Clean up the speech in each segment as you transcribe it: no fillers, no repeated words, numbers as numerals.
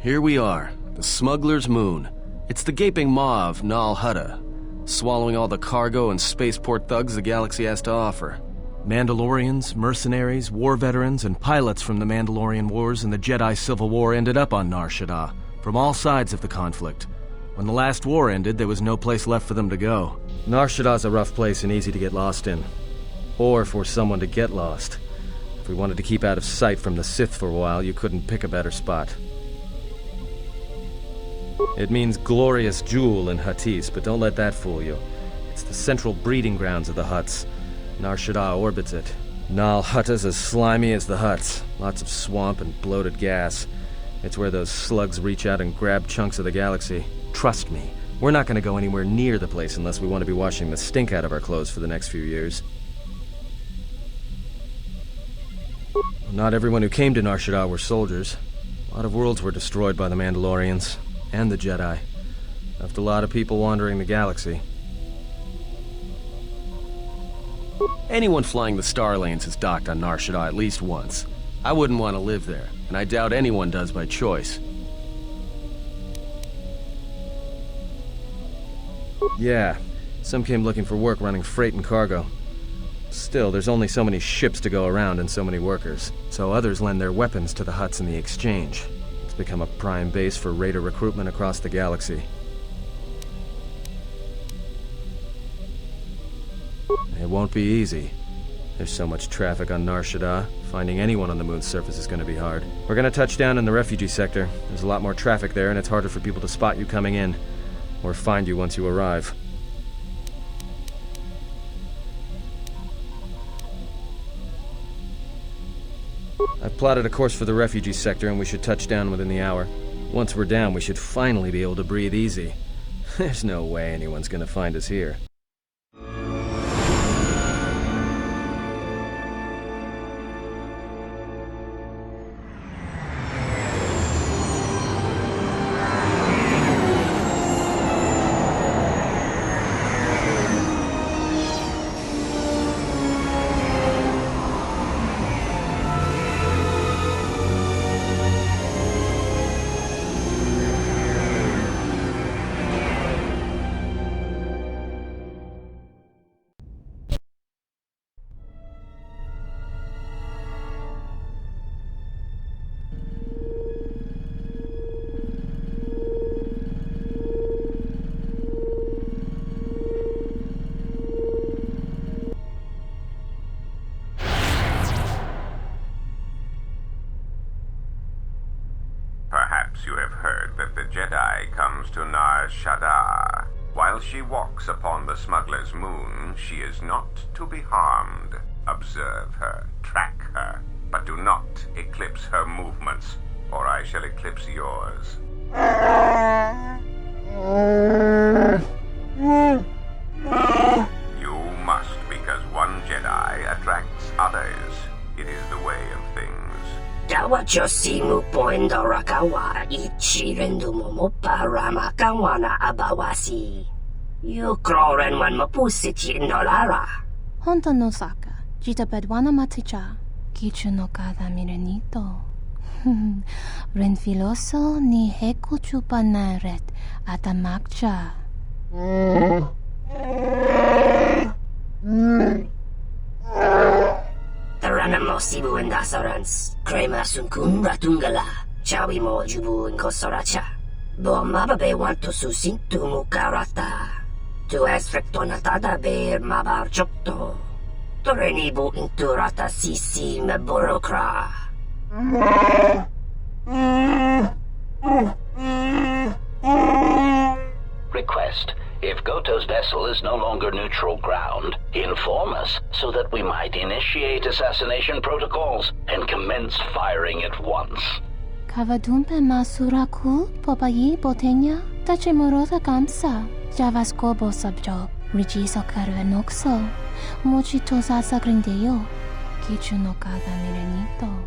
Here we are, the smuggler's moon. It's the gaping maw of Nal Hutta, swallowing all the cargo and spaceport thugs the galaxy has to offer. Mandalorians, mercenaries, war veterans, and pilots from the Mandalorian Wars and the Jedi Civil War ended up on Nar Shaddaa, from all sides of the conflict. When the last war ended, there was no place left for them to go. Nar Shaddaa's a rough place and easy to get lost in. Or for someone to get lost. If we wanted to keep out of sight from the Sith for a while, you couldn't pick a better spot. It means glorious jewel in Huttese, but don't let that fool you. It's the central breeding grounds of the Hutts. Nar Shaddaa orbits it. Nal Hutta's as slimy as the Hutts. Lots of swamp and bloated gas. It's where those slugs reach out and grab chunks of the galaxy. Trust me, we're not going to go anywhere near the place unless we want to be washing the stink out of our clothes for the next few years. Not everyone who came to Nar Shaddaa were soldiers. A lot of worlds were destroyed by the Mandalorians. And the Jedi. Left a lot of people wandering the galaxy. Anyone flying the Star Lanes has docked on Nar Shaddaa at least once. I wouldn't want to live there, and I doubt anyone does by choice. Yeah, some came looking for work running freight and cargo. Still, there's only so many ships to go around and so many workers, so others lend their weapons to the Hutts in the exchange. It's become a prime base for raider recruitment across the galaxy. It won't be easy. There's so much traffic on Nar Shaddaa, finding anyone on the moon's surface is going to be hard. We're going to touch down in the refugee sector. There's a lot more traffic there, and it's harder for people to spot you coming in, or find you once you arrive. I've plotted a course for the refugee sector, and we should touch down within the hour. Once we're down, we should finally be able to breathe easy. There's no way anyone's gonna find us here. You have heard that the Jedi comes to Nar Shaddaa. While she walks upon the smuggler's moon, she is not to be harmed. Observe her, track her, but do not eclipse her movements, or I shall eclipse yours. You must, because one Jedi attracts others. It is the way of things. Dawachosimu poindorakawa ichirendumu paramakawana abawasi. Yukroren wan mapusiti indolara. Honto no saka, jita bedwana maticha, kichu no kada mirenito. Renfiloso ni heku chupanaret atamakcha. Taranamo sibu indasarans, crema sunkun ratungala, chawi mo jubu inkosoracha. Bo mababe wanto susintu mukarata. Tu es frektonatada ber mabar chokto. Torenibu inturata sisi me borokra. Request. If Kotor's vessel is no longer neutral ground, inform us so that we might initiate assassination protocols and commence firing at once. Kavadumpe masuraku popayi botenya tachimurota kamsa. Javaskobo sabjob, rijiso karuenokso. Mochito sasagrindeyo. Kichu no kada mirenito.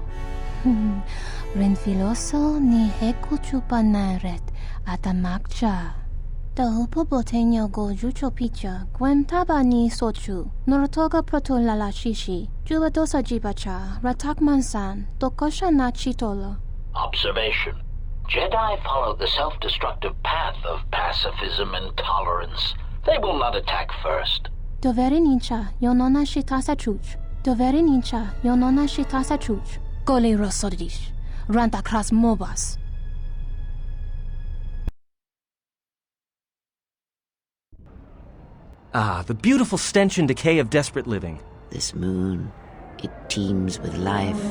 Renfiloso ni heku chupanaret atamakcha. Tahupo boteño go jucho picha, gwen taba ni sochu, norotoga proto lala shishi, jubadosa jibacha, ratak mansan, tokosha na chitolo. Observation. Jedi follow the self-destructive path of pacifism and tolerance. They will not attack first. Doverin incha, yonona shitasa chuch. Doverin incha, yonona shitasa chuch. Gole rosodish. Ranta kras mobas. Ah, the beautiful stench and decay of desperate living. This moon, it teems with life.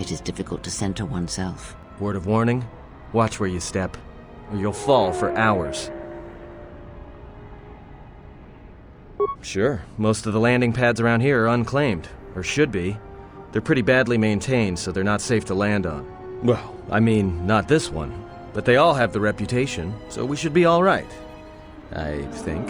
It is difficult to center oneself. Word of warning, watch where you step, or you'll fall for hours. Sure, most of the landing pads around here are unclaimed, or should be. They're pretty badly maintained, so they're not safe to land on. Well, I mean, not this one. But they all have the reputation, so we should be all right. I think.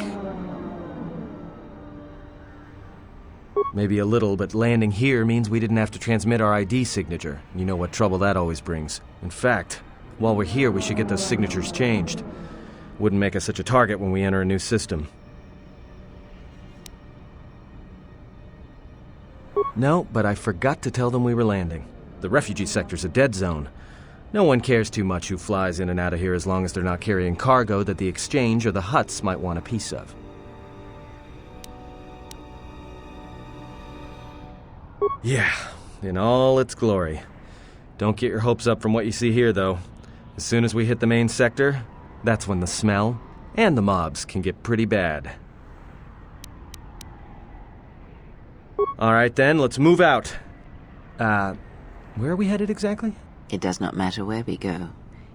Maybe a little, but landing here means we didn't have to transmit our ID signature. You know what trouble that always brings. In fact, while we're here, we should get those signatures changed. Wouldn't make us such a target when we enter a new system. No, but I forgot to tell them we were landing. The refugee sector's a dead zone. No one cares too much who flies in and out of here as long as they're not carrying cargo that the exchange or the Hutts might want a piece of. Yeah, in all its glory. Don't get your hopes up from what you see here, though. As soon as we hit the main sector, that's when the smell and the mobs can get pretty bad. All right then, let's move out. Where are we headed exactly? It does not matter where we go.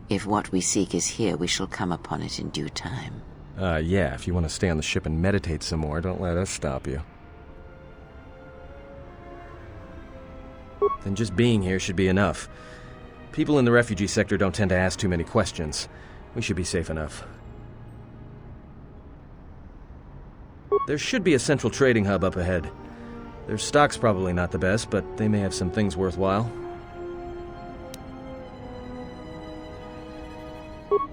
If what we seek is here, we shall come upon it in due time. Yeah, if you want to stay on the ship and meditate some more, don't let us stop you. Then just being here should be enough. People in the refugee sector don't tend to ask too many questions. We should be safe enough. There should be a central trading hub up ahead. Their stock's probably not the best, but they may have some things worthwhile.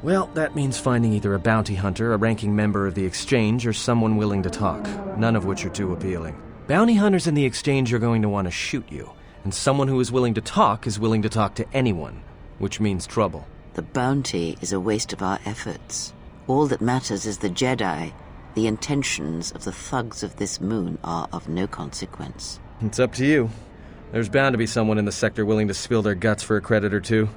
Well, that means finding either a bounty hunter, a ranking member of the Exchange, or someone willing to talk, none of which are too appealing. Bounty hunters in the Exchange are going to want to shoot you, and someone who is willing to talk to anyone, which means trouble. The bounty is a waste of our efforts. All that matters is the Jedi. The intentions of the thugs of this moon are of no consequence. It's up to you. There's bound to be someone in the sector willing to spill their guts for a credit or two.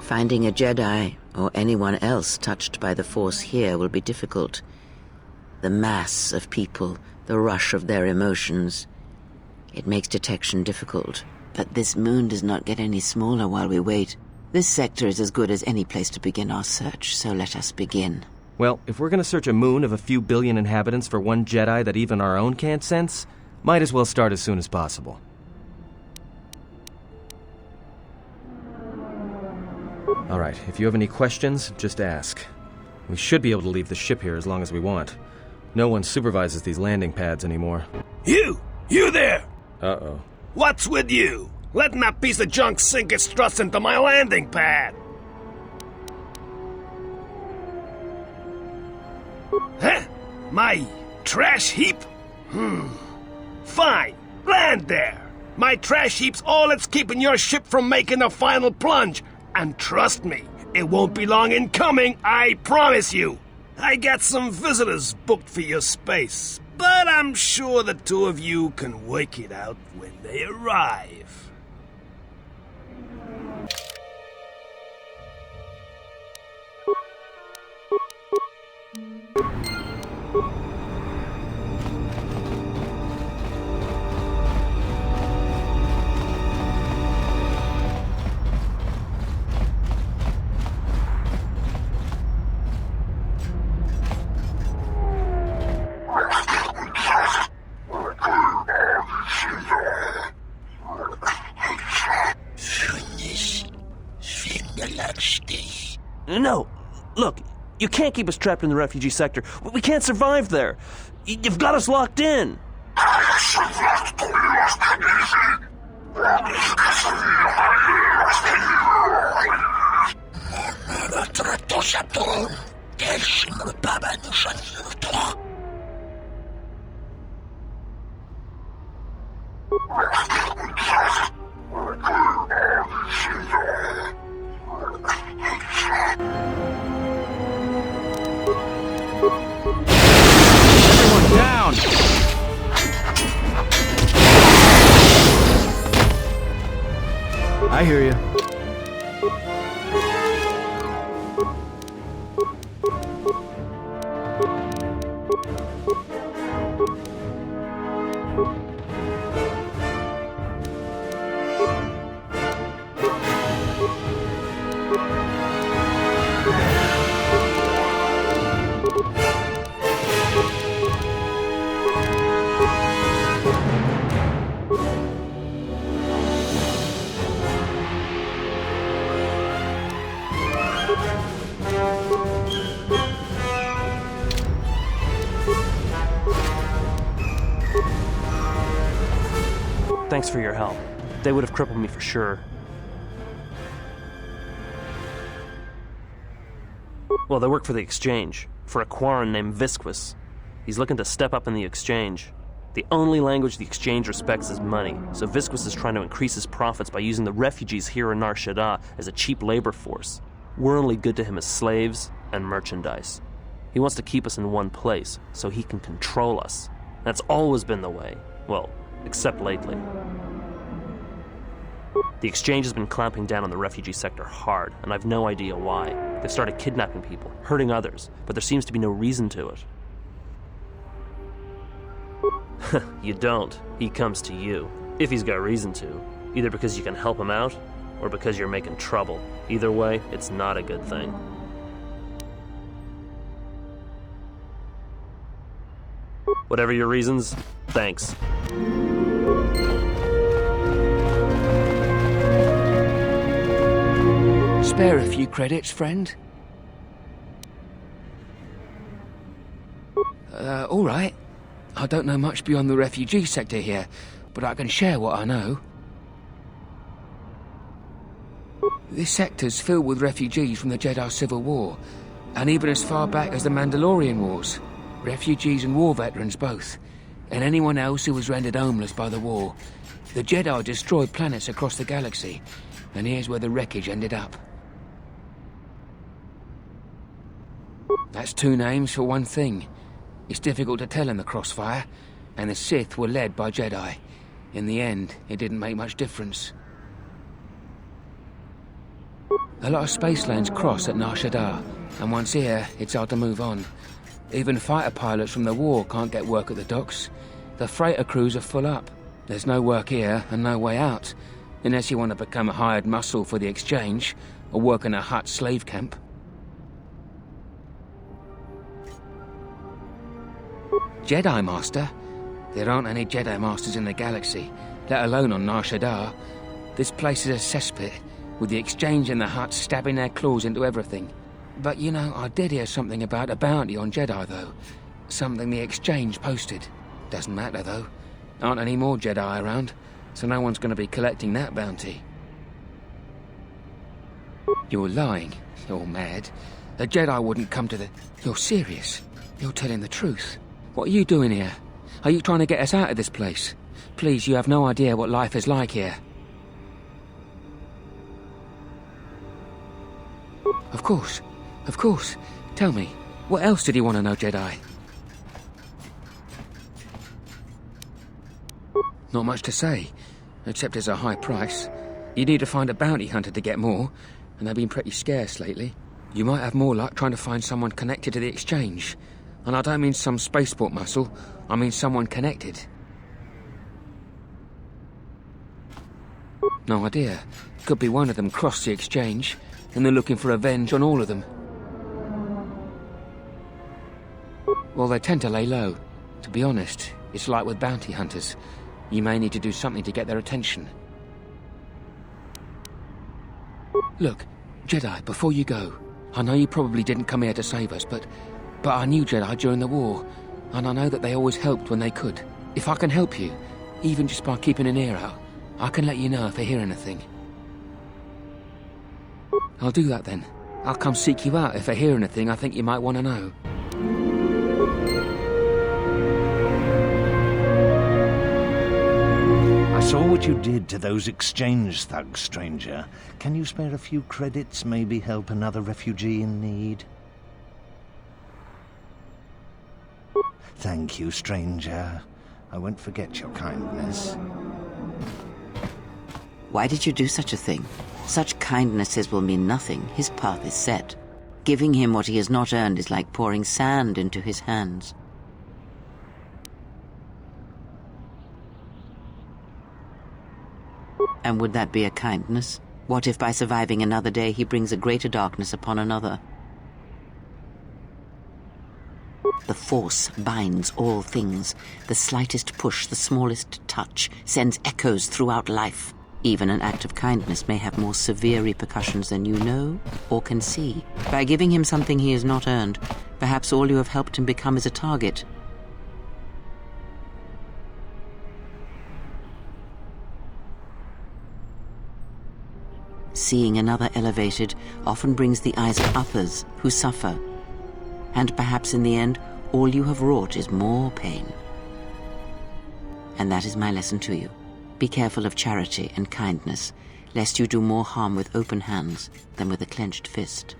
Finding a Jedi, or anyone else touched by the Force here, will be difficult. The mass of people, the rush of their emotions. It makes detection difficult. But this moon does not get any smaller while we wait. This sector is as good as any place to begin our search, so let us begin. Well, if we're going to search a moon of a few billion inhabitants for one Jedi that even our own can't sense, might as well start as soon as possible. Alright, if you have any questions, just ask. We should be able to leave the ship here as long as we want. No one supervises these landing pads anymore. You there! Uh-oh. What's with you? Letting that piece of junk sink its struts into my landing pad! Huh? My trash heap? Fine, land there! My trash heap's all that's keeping your ship from making the final plunge. And trust me, it won't be long in coming, I promise you! I got some visitors booked for your space, but I'm sure the two of you can work it out when they arrive. No, look, you can't keep us trapped in the refugee sector. We can't survive there. You've got us locked in. Everyone down! I hear you. Thanks for your help. They would have crippled me for sure. Well, they work for the Exchange, for a Quarren named Visquis. He's looking to step up in the Exchange. The only language the Exchange respects is money, so Visquis is trying to increase his profits by using the refugees here in Nar Shaddaa as a cheap labor force. We're only good to him as slaves and merchandise. He wants to keep us in one place, so he can control us. That's always been the way. Well, except lately. The Exchange has been clamping down on the refugee sector hard, and I've no idea why. They've started kidnapping people, hurting others, but there seems to be no reason to it. You don't. He comes to you. If he's got reason to. Either because you can help him out, or because you're making trouble. Either way, it's not a good thing. Whatever your reasons, thanks. Spare a few credits, friend? All right. I don't know much beyond the refugee sector here, but I can share what I know. This sector's filled with refugees from the Jedi Civil War, and even as far back as the Mandalorian Wars. Refugees and war veterans both, and anyone else who was rendered homeless by the war. The Jedi destroyed planets across the galaxy, and here's where the wreckage ended up. That's two names for one thing. It's difficult to tell in the crossfire, and the Sith were led by Jedi. In the end, it didn't make much difference. A lot of space lanes cross at Nar Shaddaa, and once here, it's hard to move on. Even fighter pilots from the war can't get work at the docks. The freighter crews are full up. There's no work here and no way out, unless you want to become a hired muscle for the Exchange, or work in a Hutt slave camp. Jedi Master? There aren't any Jedi Masters in the galaxy, let alone on Nar Shaddaa. This place is a cesspit, with the Exchange and the Hutts stabbing their claws into everything. But you know, I did hear something about a bounty on Jedi, though. Something the Exchange posted. Doesn't matter, though. Aren't any more Jedi around, so no one's going to be collecting that bounty. You're lying. You're mad. A Jedi wouldn't come to the... You're serious. You're telling the truth. What are you doing here? Are you trying to get us out of this place? Please, you have no idea what life is like here. Of course. Of course. Tell me, what else did he want to know, Jedi? Not much to say, except it's a high price. You need to find a bounty hunter to get more, and they've been pretty scarce lately. You might have more luck trying to find someone connected to the Exchange. And I don't mean some spaceport muscle, I mean someone connected. No idea. Could be one of them crossed the Exchange, and they're looking for revenge on all of them. Well, they tend to lay low. To be honest, it's like with bounty hunters. You may need to do something to get their attention. Look, Jedi, before you go, I know you probably didn't come here to save us, but I knew Jedi during the war, and I know that they always helped when they could. If I can help you, even just by keeping an ear out, I can let you know if I hear anything. I'll do that then. I'll come seek you out if I hear anything I think you might want to know. saw what you did to those exchange thugs, stranger. Can you spare a few credits, maybe help another refugee in need? Thank you, stranger. I won't forget your kindness. Why did you do such a thing? Such kindnesses will mean nothing. His path is set. Giving him what he has not earned is like pouring sand into his hands. And would that be a kindness? What if by surviving another day he brings a greater darkness upon another? The Force binds all things. The slightest push, the smallest touch, sends echoes throughout life. Even an act of kindness may have more severe repercussions than you know or can see. By giving him something he has not earned, perhaps all you have helped him become is a target. Seeing another elevated often brings the eyes of others who suffer. And perhaps in the end, all you have wrought is more pain. And that is my lesson to you. Be careful of charity and kindness, lest you do more harm with open hands than with a clenched fist.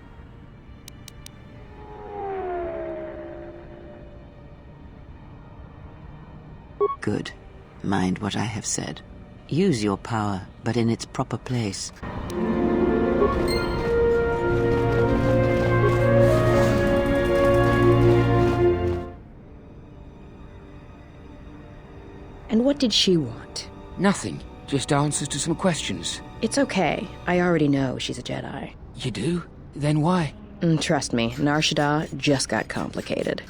Good. Mind what I have said. Use your power, but in its proper place. And what did she want? Nothing. Just answers to some questions. It's okay. I already know she's a Jedi. You do? Then why? Trust me, Nar Shaddaa just got complicated.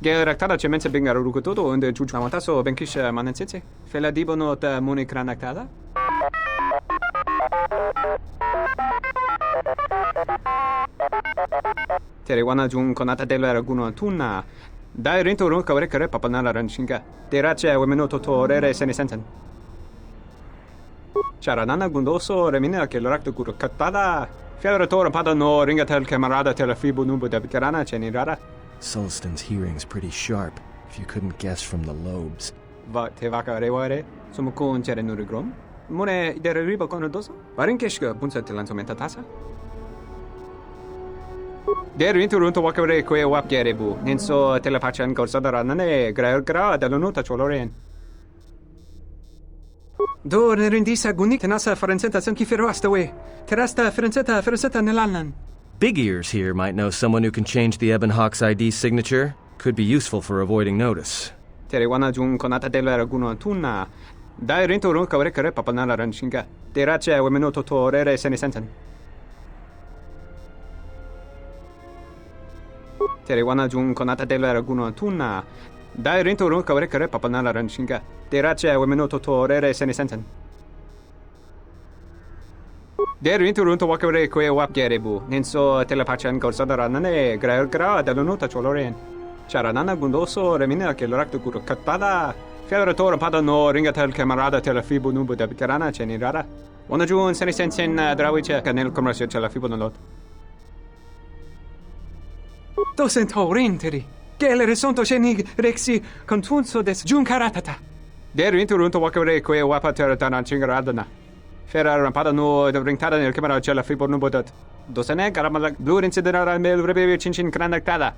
Geraktada cemense bingar rukutodo und jujuamataso benkisha manensitsi. Fela dibono ta munikranaktada. Terewana jun konata della raguno tunna. Dai rinto ron kavrekare papanala ranshinga. Terace wemenoto torere senesensen. Charanana gundoso remina che l'orakto guru kattada. Fiadoratore padano ringatel camarada telefibu numbu de bikarana cenirara. Sulston's hearing's pretty sharp, if you couldn't guess from the lobes. Va te vaca reware, sumukun chere nurigrom. Mune idere riba konodoso. Varinkeshka bunsa tilansomenta tasa. Der inturunto wakare kwe wap gerebu. Ninso telepachan gorsadara nane gra dall'onuta choloren. Do nerindisa gunik nasa farensenta san kifiroastawe. Terasta ferenseta nelalnan. Big Ears here might know someone who can change the Ebon Hawk's ID signature. Could be useful for avoiding notice. Terewana jun konata della raguno tunna. Dai rinto ron kavrekare papanala ranshinga. Terace wemenoto torere senesensen. Terewana jun konata della raguno tunna. Dai rinto ron kavrekare papanala ranshinga. Terace wemenoto torere senesensen. Der inturunto wakare kwe wap gerebu. Ninso telepachan gorsadara nane gra dall'onuta choloren. Charanana gundoso remina che l'orakto guru katpada. Fiadoratore padano ringatel camarada telefibu numbu de bikarana cenirara. Ona jun senesensen drawice canel commercio telefibu nolot. Docent horinteri. Gele resonto shenig rexi contunso des junkaratata. Der interrunto wakare que wapatera tanan chingaradana. Ferrar rampada no de ringtada nel camera cella fibor no bodat. Dosane caramala blue incidera mel rebe chinchin cranactada.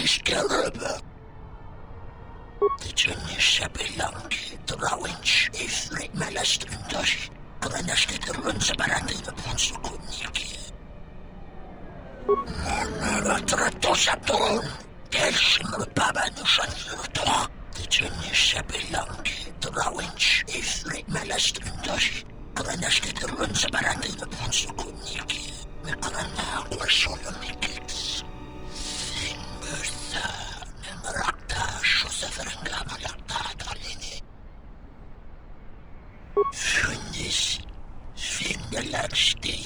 Eskelröbe. Titsunissa pilanki, trawinch, ifrit malastrintosh, kranasketerun sa baratin na ponsukuniki. Manaratrato sa turon, kelsin mapabanusan luto. Titsunissa pilanki, trawinch, ifrit malastrintosh, kranasketerun sa baratin na ponsukuniki. Mekrana kwasolomikits. Simbertha, nemrakta, shosaferenga malakta dalini. Fundis, svindelagsti.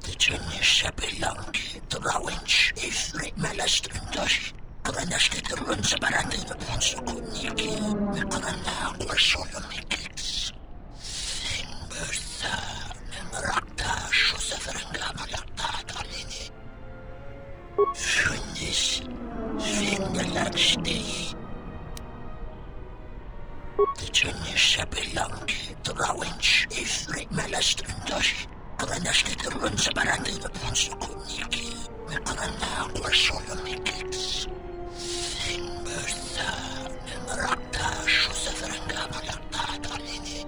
Titsunissa pilanki, trawinch, ifrit malastrintosh, kranasketerun sa baratin na ponsukuniki. Mekrana kwasolomikits. Simbertha, nemrakta, shosaferenga malakta dalini. Fundis, svindelagsti. Titsunissa pilanki, trawinch, ifrit malastrintosh, kranasketerun sa baratin na ponsukuniki. Mekrana kwasolomikits. Simbertha, nemrakta, shosaferenga malakta dalini.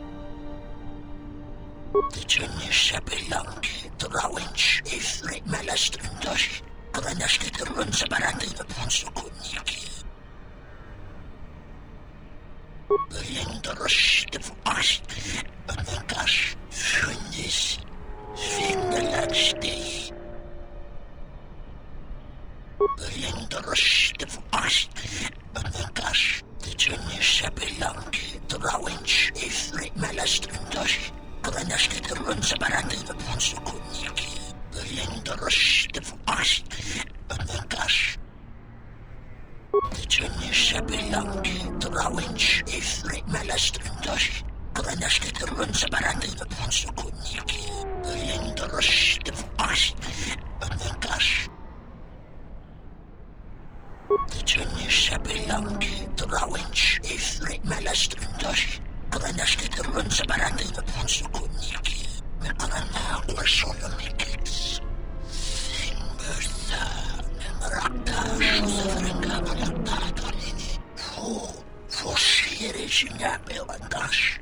Titsunissa pilanki, trawinch, ifrit malastrintosh, kranasketerun sa baratin na ponsukuniki. Belindros de vasti, banakas, fundis, svindelagsti. Belindros de vasti, banakas, titsunissa pilanki, trawinch, ifrit malastrintosh, kranasketerun sa baratin na ponsukuniki. Belindros de vasti, banakas. Titsunissa pilanki, trawinch, ifrit malastrintosh, kranasketerun sa baratin na ponsukuniki. Belindros de vasti, banakas. Titsunissa pilanki, trawinch, ifrit malastrintosh, kranasketerun sa baratin na ponsukuniki. Mekrana kwasolomikits. Simbertha, nemrakta, shosaferenga malakta dalini. Forcere sinabi wantas.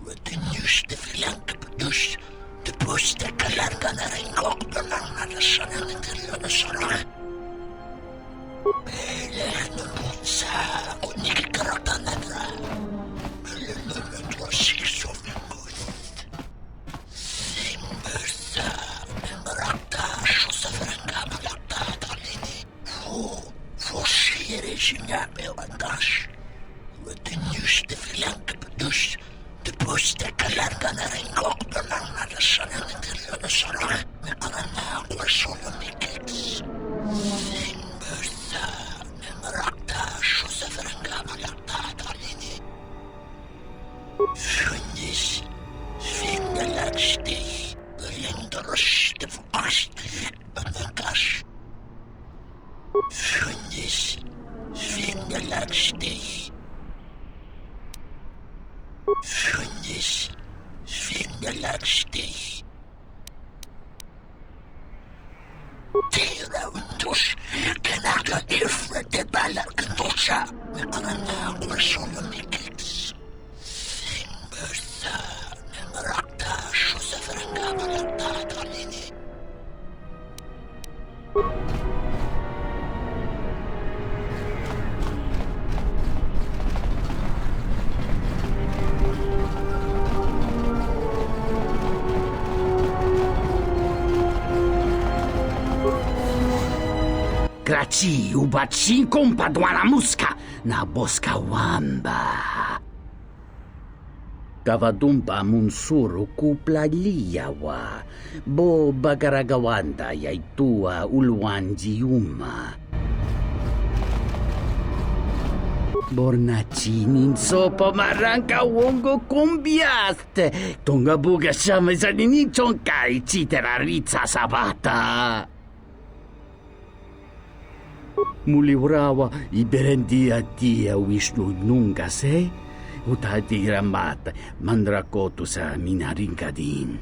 Retinus de filanke bedus. De poste kalarga na ringok belang nalasan ang interior na sarang. Beleh namun sa kunik karakter ra. Beleh was of Simbertha, nemrakta, shosaferenga malakta dalini. Forcere sinabi wantas. Retinus de filanke bedus. De poste kalarga na ringok belang nalasan ang interior na sarang. Mekrana kwasolomikits. Simbertha, nemrakta, shosaferenga malakta dalini. Fundis, svindelagsti. Belindros de vasti, banakas. Fundis, svindelagsti. Fundis, svindelagsti. Tira untus, kenaga ifrit de balakantosha. Mekrana kwasolomikits. Simbertha, nemrakta, shosaferenga malakta dalini. Graci ubaci kompadwana muska na boska wamba. Kavadumpa munsuru kuplaliyawa, bo bagaragawanda yaitua ulwanjiuma. Bornacinin sopa maranka wongo kumbiaste, tonga buga shame zanini chonkai chiteraritza sabata. Muliwrawa iberendia tia Vishnu nunga se, utati ramata mandrakotu sa minarinkadin.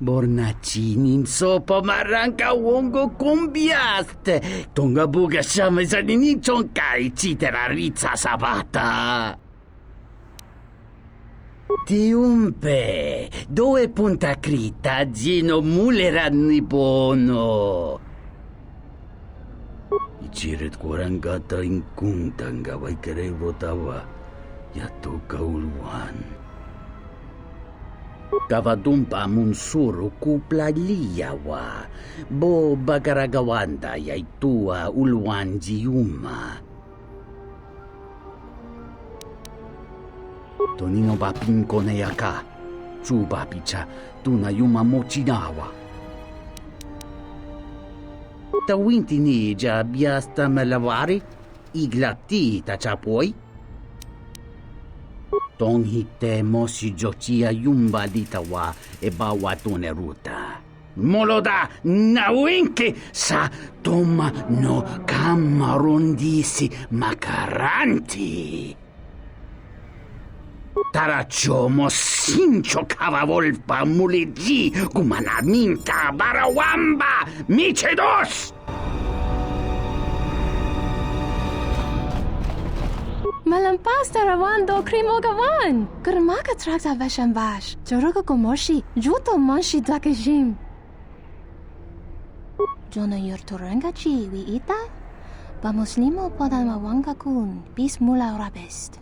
Bornacinin sopa maranka wongo kumbiaste. Tonga buga shame zanini chonkai chiteraritza sabata. Tiumpe, dove punta crita gino muleranni bono. Ichiret korangata inkuntanga waikerevo tawa yatoka uluan. Kavadumpa munsuro kuplaliyawa, bo bagaragawanda yaitua uluan jiuma. Tonino bapin koneyaka, chubapicha tunayuma mochinawa. Tawinti ni biasta malavari, iglati tachapoi. Tonghite mosi jochia yumba ditawa e bawa ruta. Moloda nawinki sa toma no kamarundisi makaranti. Tarachomo sincho cavavolpa muligi kumanaminta barawamba michedos. Malampas tarawando krimogawan. Kurmaka trakta vashambash. Joroga gomoshi. Juto monshi dakajim. Jona yurturanga chi wi ita. Bamuslimo podama wanga kun. Bis mula rabest.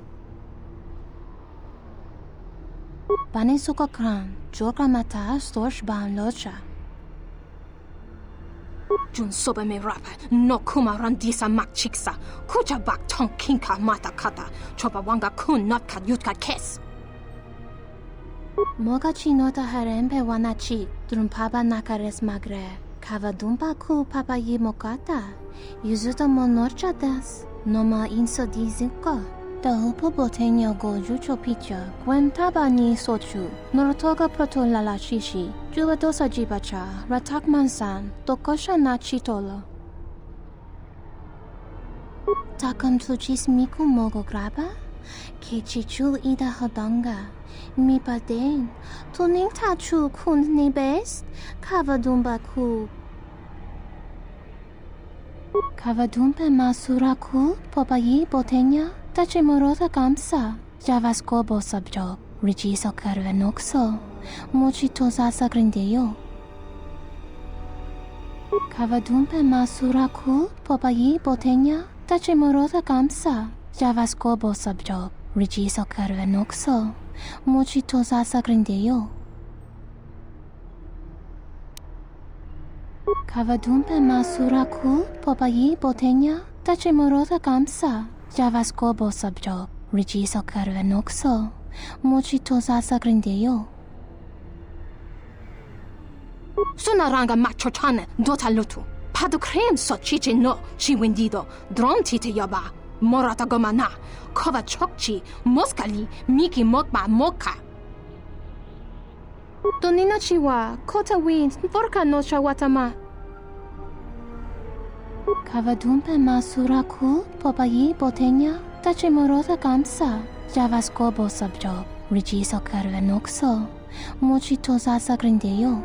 Banisuka kran. Joka mata storch ban locha. Jun soba me rapa, no kuma randisa mak chiksa, kucha bak tong kinka mata kata, chopa wanga kun not kat yutka kes. Moga chi nota harembe wana chi, drum papa nakares magre, kavadumpa ku papa yi mokata, yuzuta monorcha das, noma inso dizinko. Da hupo botenyo go jucho picha, gwen taba ni sochu, norotoga proto lala shishi, juba dosa jibacha, ratak mansan, tokosha na chitolo. Takam tuchis miku mogo graba, ke chichul ida hodanga, mi paden, tuning tachu kun ni best, kavadumba ku. Kavadumpe masura ku, popayi botenya, Tache morota kamsa, javas kobo sabjok, rigiso karvenokso, mochito zasa grindeyo. Kavadumpe masura ku, popayi botenya, tache morota kamsa, javas kobo sabjok, rigiso karvenokso, mochito zasa grindeyo. Kavadumpe masura ku, popayi botenya, tache morota kamsa, Javas kobo sabjok, rigiso karvenokso, mochito zasa grindeyo. Sunaranga machochane, dota lutu. Padu krem so chiche no, chi wendido, dron tite yoba, morata gomana, kova chokchi, moskali, miki mokba moka. Donina chiwa, kota wind, vorka no chawatama. Kavadumpe masura ku, popayi botenya, tache morota kamsa, javas kobo sabjok, rigiso karvenokso, mochito zasa grindeyo.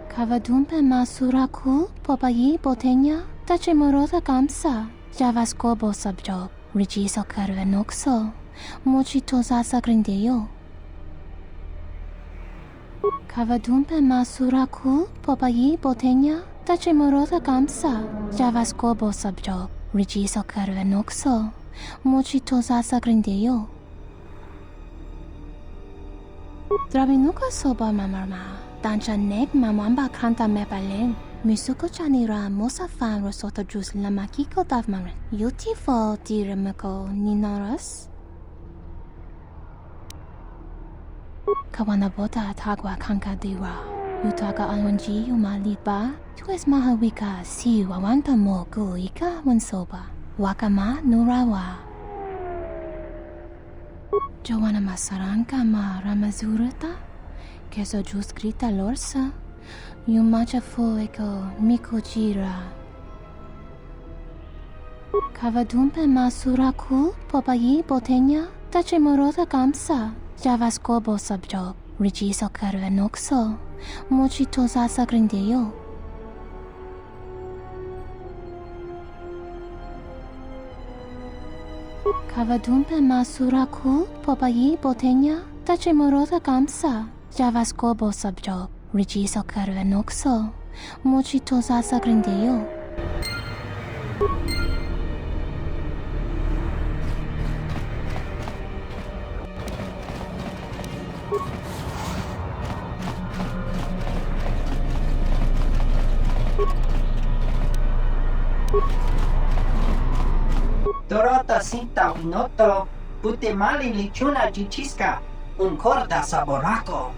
Kavadumpe masura ku, popayi botenya, tache morota kamsa, javas kobo sabjok, rigiso karvenokso, mochito zasa grindeyo. Kavadumpe masura ku, popayi botenya, tache morota kamsa, javas kobo sabjok, rigiso karvenokso, mochito zasa grindeyo. Drabinuka soba mamarma, dancha nek mamamba kanta mepalen, misuko chanira mosa fan rosota jus lamakiko davmaren, yutifo dirimako ninaras. Kawanabota tagwa kanka diwa. Utaka alwanji umalitba, tues mahawika si wawanta mo ika wansoba, wakama nurawa. Jowana masaranka ma ramazurata, keso juskrita lorsa, yumacha fo eko mikojira. Kavadumpe masura ku, popayi botenya, tache morota kamsa, javas kobo sabjok, rigiso karvenokso, Muchi tosasa grindeyo. Kavadumpe masuraku popayi botenya tachimorota kamsa. Javaskobo subjob. Rijiso karvenokso. Muchi tosasa grindeyo. Dorota sinta unoto, putemali lichuna jichiska, un corda saboraco.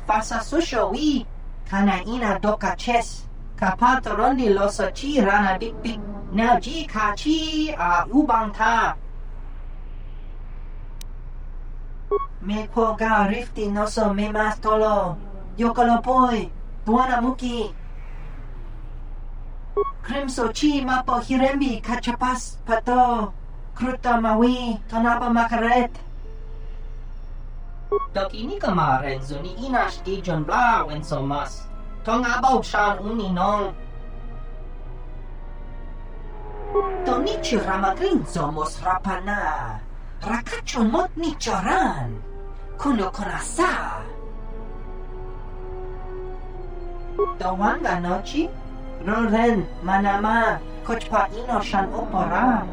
Fasa susho wi, kana ina doka ches, kapato rondi loso chi rana dikpik, now ji ka chi a ubanta. Me koga rifti noso me mastolo, yokolo poi, buona muki. Crimso chi mapo hirembi kachapas pato, kruta mawi, tonapa makaret. Doki nikama renzo ni inash di John Bla wenso mas, tong abaw shan uninong. Tonichi ramagrinzo mos rapana, rakacho mot nichoran, kuno konasa. Dawanga nochi? Roren, manama, kochpa ino shan opora.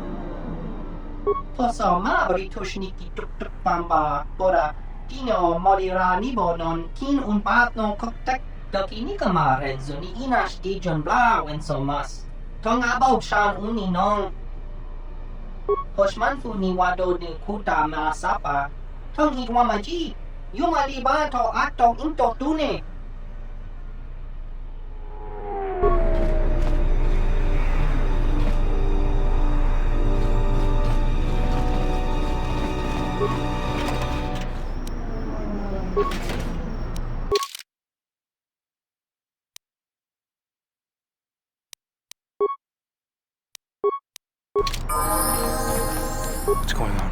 Poso ma britushniki tuk pamba, bora, tino morira nibo non kin un patno koktek, doki nikama renzo ni inash di John Bla wenso mas. Tong abaw shan uninong. Hoshmanfu ni wado ni kuta maasapa, tong hitwamaji, yumaliba to ato into tune. What's going on?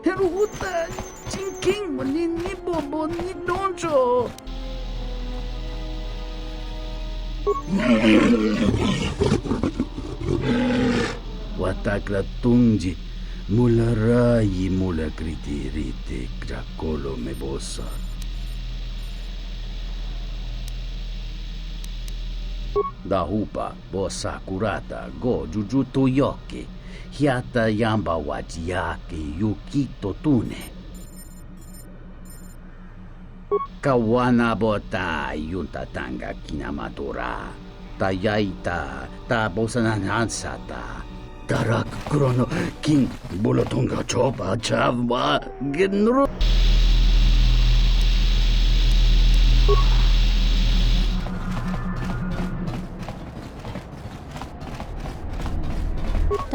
Heruta, Jinking, ni bobo, ni donjo. Watakla tungji, mula rayi mula kritirite, krakolo mebosa. Dahupa, bosa kurata, go jujuto yoke, hiata yamba wajiyake yukito tune. Kawana bota yuntatanga kinamatora, tayaita, ta bosananansata, tarak krono, kin bulotonga chopa chavwa genro.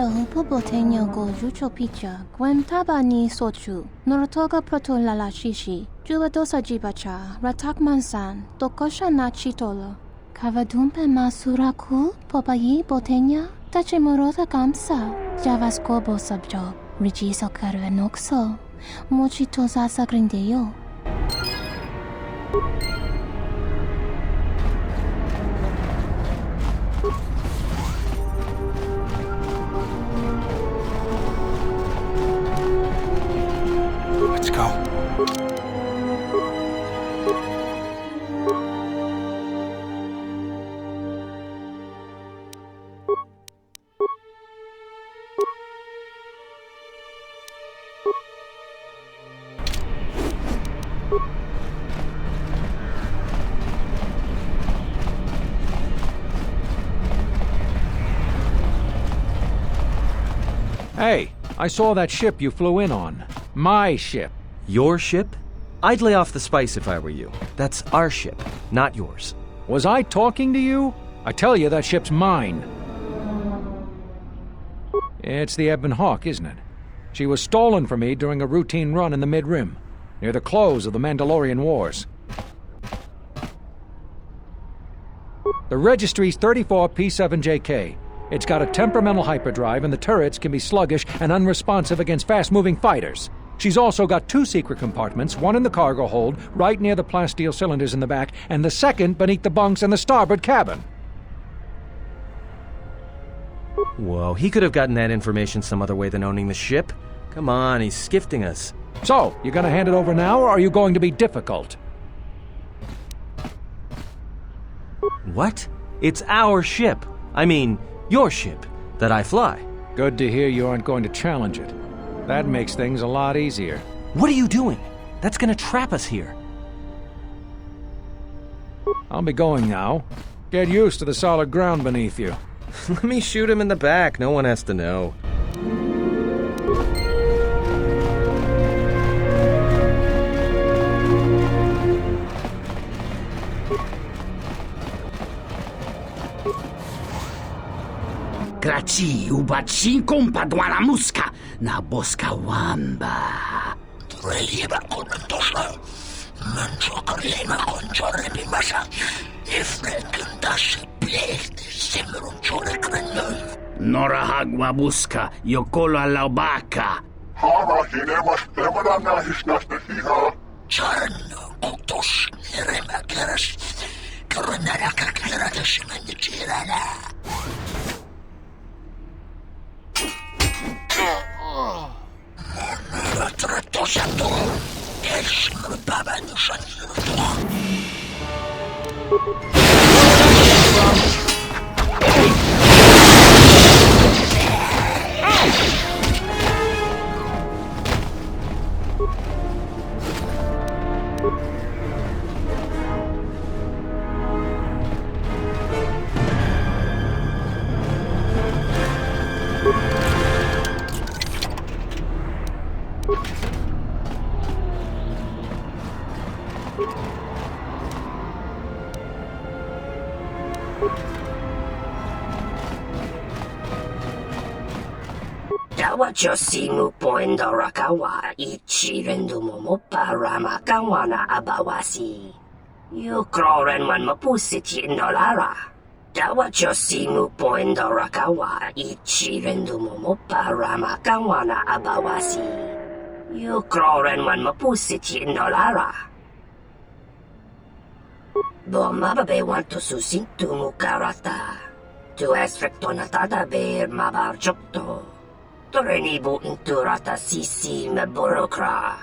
upo botenya go jucho picha, gwem tabani sochu, norotoga proto lala shishi, jubadosa jibacha, ratak mansan, tokosha na chitolo. Kavadumpe masuraku, popayi botenya, tachimorota kamsa, javasko bo subjob, rijiso karvenokso, mochitosa sagrindeyo. Let's go. Hey, I saw that ship you flew in on. My ship. Your ship? I'd lay off the spice if I were you. That's our ship, not yours. Was I talking to you? I tell you, that ship's mine. It's the Ebon Hawk, isn't it? She was stolen from me during a routine run in the Mid-Rim, near the close of the Mandalorian Wars. The registry's 34P7JK. It's got a temperamental hyperdrive, and the turrets can be sluggish and unresponsive against fast-moving fighters. She's also got 2 secret compartments, one in the cargo hold, right near the plasteel cylinders in the back, and the second beneath the bunks in the starboard cabin. Whoa, he could have gotten that information some other way than owning the ship. Come on, he's skifting us. So, you gonna hand it over now, or are you going to be difficult? What? It's our ship. I mean, your ship, that I fly. Good to hear you aren't going to challenge it. That makes things a lot easier. What are you doing? That's gonna trap us here. I'll be going now. Get used to the solid ground beneath you. Let me shoot him in the back. No one has to know. Graci ubaci kompadwana muska na boska wamba. Relieva con tosla. Mancho carlema con chorre bimasa. Ifrekundas pleegt simmerum chorre krenul. Nora hagwa buska yokolo alaubaka. Hava hinemas temanana hisnasta hiha. Charno kutos nerema keras. Koronara kakera desimende chirana. Trattosato, es baba no Dawa Josimu Poendo Rakawa Ichi Rendumomo Paramakawana Abawasi. You Kroren Wan Mapusiti Nolara. Dawa Josimu Poendo Rakawa Ichi Rendumomo Paramakawana Abawasi. You Kroren Wan Mapusiti Nolara. Bomababe want to susintu mukarata. Tu esfrektonatada ber mabarjokto. Torenibu inturata sisi meborokra.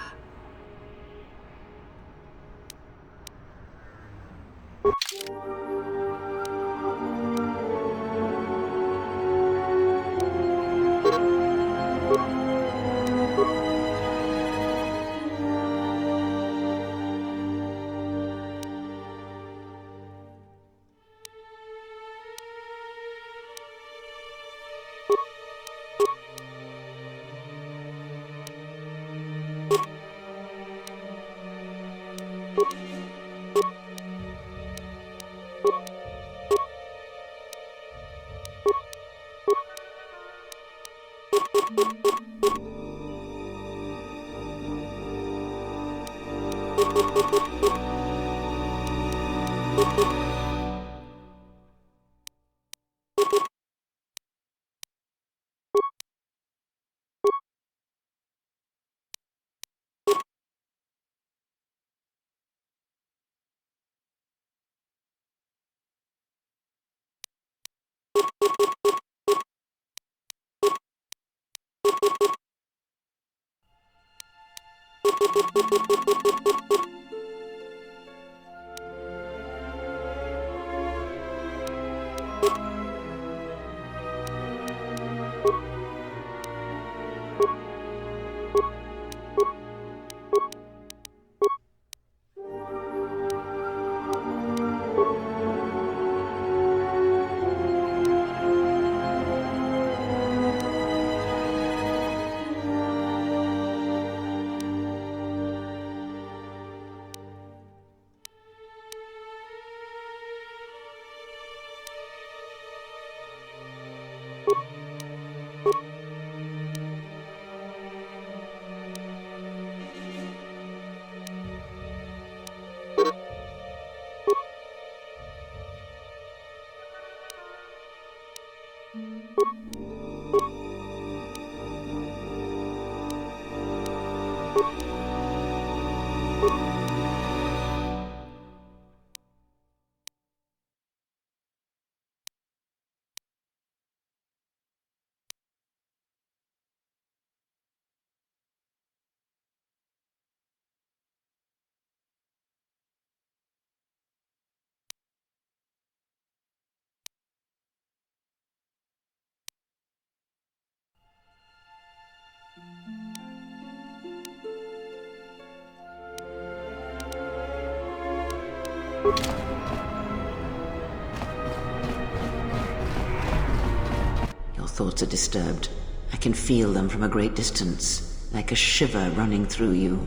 Your thoughts are disturbed. I can feel them from a great distance, like a shiver running through you.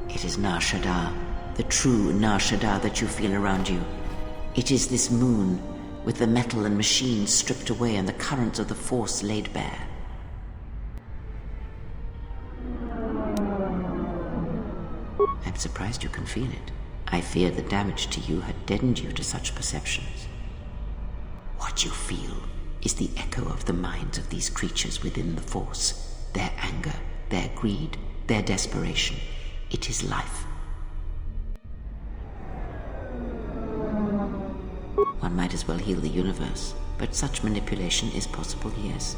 It is Nar Shaddaa, the true Nar Shaddaa that you feel around you. It is this moon, with the metal and machines stripped away and the currents of the Force laid bare. I'm surprised you can feel it. I feared the damage to you had deadened you to such perceptions. What you feel is the echo of the minds of these creatures within the Force, their anger, their greed, their desperation. It is life. One might as well heal the universe, but such manipulation is possible, yes.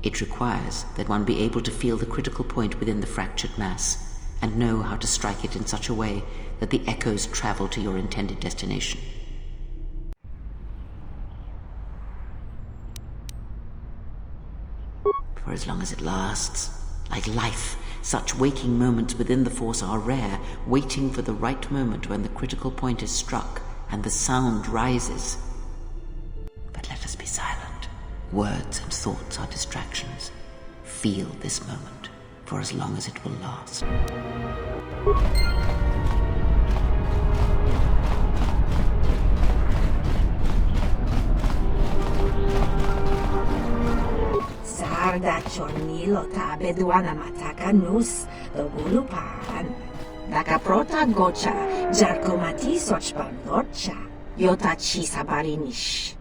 It requires that one be able to feel the critical point within the fractured mass, and know how to strike it in such a way that the echoes travel to your intended destination. For as long as it lasts, like life, such waking moments within the Force are rare, waiting for the right moment when the critical point is struck and the sound rises. But let us be silent. Words and thoughts are distractions. Feel this moment, for as long as it will last. Sarda chornilo tabe duana mataka nus dogulupan. Daka prota gocha jarkomati sochpan dorcha. Yota chi sabarinish.